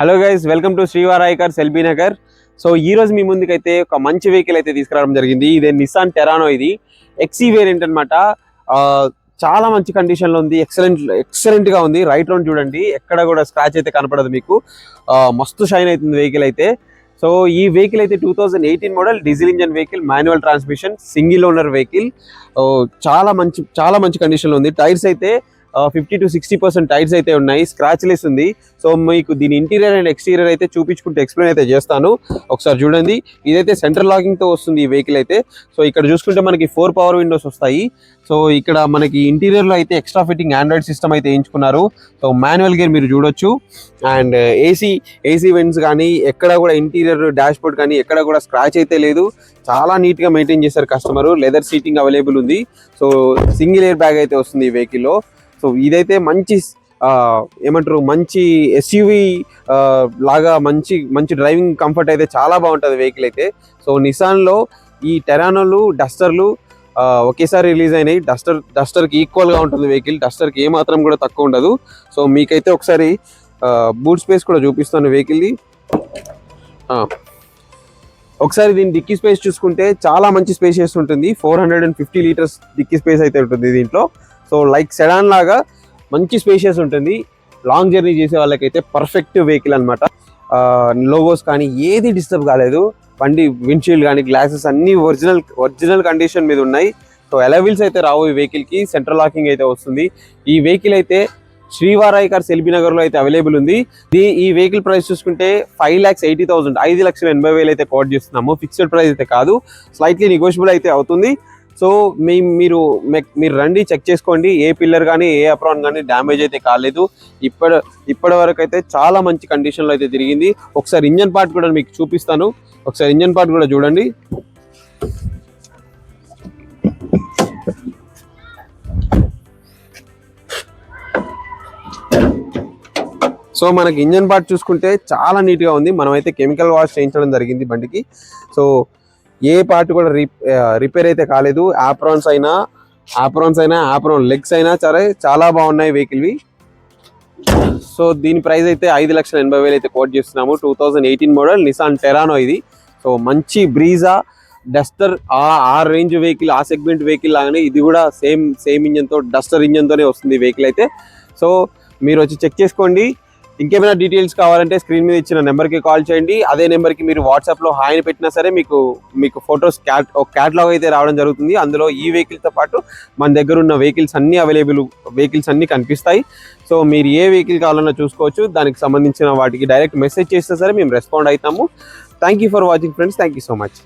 Hello guys, welcome to Srivarai cars LB Nagar. So ఈ రోజు మీ ముందుకైతే ఒక మంచి వెహికల్ అయితే తీసుకురావడం జరిగింది. ఇదే నిసాన్ టెరానో. ఇది ఎక్సీ వేరియంట్ అనమాట. చాలా మంచి కండిషన్ లో ఉంది. ఎక్సలెంట్ గా ఉంది. రైట్ రౌండ్ చూడండి, ఎక్కడ కూడా స్క్రాచ్ అయితే కనపడదు మీకు. మస్తు షైన్ అవుతుంది వెహికల్ అయితే. సో ఈ వెహికల్ అయితే 2018 model diesel engine vehicle, manual transmission, single owner vehicle. చాలా మంచి కండిషన్ లో ఉంది. టైర్స్ అయితే 50 to 60% టైర్స్ అయితే ఉన్నాయి. స్క్రాచ్ లెస్ ఉంది. సో మీకు దీని ఇంటీరియర్ అండ్ ఎక్స్టీరియర్ అయితే చూపించుకుంటే ఎక్స్ప్లెయిన్ అయితే చేస్తాను. ఒకసారి చూడండి. ఇదైతే సెంట్రల్ లాకింగ్ తో వస్తుంది ఈ వెహికల్ అయితే. సో ఇక్కడ చూసుకుంటే మనకి 4 పవర్ విండోస్ వస్తాయి. సో ఇక్కడ మనకి ఇంటీరియర్ లో అయితే ఎక్స్ట్రా ఫిట్టింగ్ ఆండ్రాయిడ్ సిస్టమ్ అయితే వేయించుకున్నారు. సో మాన్యువల్ గేర్ మీరు చూడొచ్చు. అండ్ ఏసీ వెంట్స్ కానీ ఎక్కడ కూడా ఇంటీరియర్ డాష్ బోర్డ్ కానీ ఎక్కడ కూడా స్క్రాచ్ అయితే లేదు. చాలా నీట్ గా మెయింటైన్ చేశారు కస్టమర్. లెదర్ సీటింగ్ అవైలబుల్ ఉంది. సో సింగిల్ ఎయిర్ బ్యాగ్ అయితే వస్తుంది ఈ వెహికల్ లో. సో ఇదైతే మంచి ఏమంటారు, మంచి ఎస్యూవి లాగా మంచి డ్రైవింగ్ కంఫర్ట్ అయితే చాలా బాగుంటుంది వెహికల్ అయితే. సో నిసాన్లో ఈ టెరానోలు, డస్టర్లు ఒకేసారి రిలీజ్ అయినాయి. డస్టర్కి ఈక్వల్గా ఉంటుంది వెహికల్. డస్టర్కి ఏమాత్రం కూడా తక్కువ ఉండదు. సో మీకైతే ఒకసారి బూట్ స్పేస్ కూడా చూపిస్తాను వెహికల్ది. ఒకసారి దీని డిక్కీ స్పేస్ చూసుకుంటే చాలా మంచి స్పేషియస్ ఉంటుంది. 450 లీటర్స్ డిక్కీ స్పేస్ అయితే ఉంటుంది దీంట్లో. సో లైక్ సెడాన్ లాగా మంచి స్పేషియస్ ఉంటుంది. లాంగ్ జర్నీ చేసే వాళ్ళకైతే పర్ఫెక్ట్ వెహికల్ అనమాట. లోగోస్ కానీ ఏది డిస్టర్బ్ కాలేదు. బండి విండ్షీల్డ్ కానీ గ్లాసెస్ అన్ని ఒరిజినల్ కండిషన్ మీద ఉన్నాయి. సో అలైవిల్స్ అయితే రావు ఈ వెహికల్కి. సెంట్రల్ లాకింగ్ అయితే వస్తుంది. ఈ వెహికల్ అయితే శ్రీవారాయ్ కార్స్ ఎల్బీ నగర్లో అయితే అవైలబుల్ ఉంది. ఈ వెహికల్ ప్రైస్ చూసుకుంటే 5,80,000 5,80,000 అయితే కోట్ చేస్తున్నాము. ఫిక్స్డ్ ప్రైస్ అయితే కాదు, స్లైట్లీ నెగోషియబుల్ అయితే అవుతుంది. సో మీరు రండి, చెక్ చేసుకోండి. ఏ పిల్లర్ కానీ ఏ అప్రాన్ కానీ డ్యామేజ్ అయితే కాలేదు. ఇప్పటి వరకు అయితే చాలా మంచి కండిషన్లో అయితే తిరిగింది. ఒకసారి ఇంజన్ పార్ట్ కూడా మీకు చూపిస్తాను. ఒకసారి ఇంజన్ పార్ట్ కూడా చూడండి. సో మనకి ఇంజన్ పార్ట్ చూసుకుంటే చాలా నీట్గా ఉంది. మనమైతే కెమికల్ వాష్ చేయించడం జరిగింది బండికి. సో ఏ పార్ట్ కూడా రిపేర్ అయితే కాలేదు. ఆప్రాన్స్ అయినా ఆప్రాన్ లెగ్స్ అయినా సరే చాలా బాగున్నాయి వెహికల్వి. సో దీని ప్రైస్ అయితే 5,80,000 అయితే కోట్ చేస్తున్నాము. 2018 మోడల్ నిసాన్ టెరానో ఇది. సో మంచి బ్రీజా, డస్టర్ ఆ రేంజ్ వెహికల్, ఆ సెగ్మెంట్ వెహికల్ లాగానే ఇది కూడా సేమ్ ఇంజన్తో, డస్టర్ ఇంజన్తోనే వస్తుంది వెహికల్ అయితే. సో మీరు వచ్చి చెక్ చేసుకోండి. ఇంకేమైనా డీటెయిల్స్ కావాలంటే స్క్రీన్ మీద ఇచ్చిన నెంబర్కి కాల్ చేయండి. అదే నెంబర్కి మీరు వాట్సాప్లో హాయ్ పెట్టినా సరే మీకు ఫొటోస్ క్యాటలాగ్ అయితే రావడం జరుగుతుంది. అందులో ఈ వెహికల్తో పాటు మన దగ్గర ఉన్న వెహికల్స్ అన్నీ కనిపిస్తాయి. సో మీరు ఏ వెహికల్ కావాలన్నా చూసుకోవచ్చు. దానికి సంబంధించిన వాటికి డైరెక్ట్ మెసేజ్ చేస్తే సరే మేము రెస్పాండ్ అవుతాము. Thank you for watching friends. Thank you so much.